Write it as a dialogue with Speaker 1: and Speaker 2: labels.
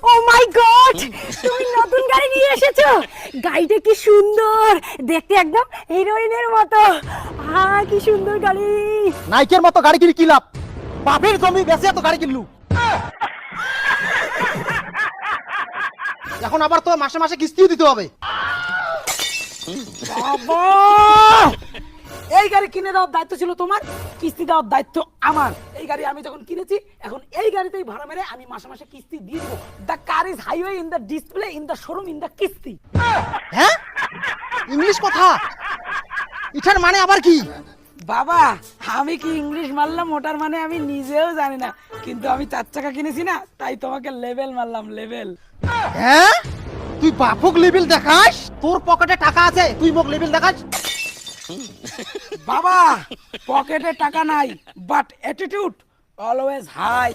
Speaker 1: ও মাই god, তুমি নতুন গাড়ি নিয়ে এসেছো। গাড়িটা কি সুন্দর দেখতে, একদম হিরোইনের মতো। কি সুন্দর গাড়ি।
Speaker 2: নাইকের মতো গাড়ি কিনে কি লাভ? বাপের জমি বেচে এত গাড়ি কিনলু, এখন আবার তো মাসে মাসে কিস্তিও দিতে হবে।
Speaker 1: বাবা, এই গাড়ি কিনে দেওয়ার দায়িত্ব ছিল তোমার, কিস্তি দেওয়ার দায়িত্ব আমার। এই গাড়ি আমি যখন কিনেছি, এখন এই গাড়িতেই ভাড়া মেরে আমি মাসে মাসে কিস্তি দিয়ে দেবো। The car is highway in the display in the showroom in the কিস্তি।
Speaker 2: হ্যাঁ, ইংলিশ কথা, এটার মানে আবার কি?
Speaker 1: বাবা, আমি কি ইংলিশ মারলাম ওটার মানে আমি নিজেও জানি না, কিন্তু আমি 4 চাকা কিনেছি না, তাই তোমাকে লেভেল মারলাম, লেভেল।
Speaker 2: হ্যাঁ, তুই বাপক লেভেল দেখাস? তোর পকেটে টাকা আছে, তুই মোক লেভেল দেখাস?
Speaker 1: বাবা, পকেটে টাকা নাই, বাট অ্যাটিটিউড অলওয়েজ হাই।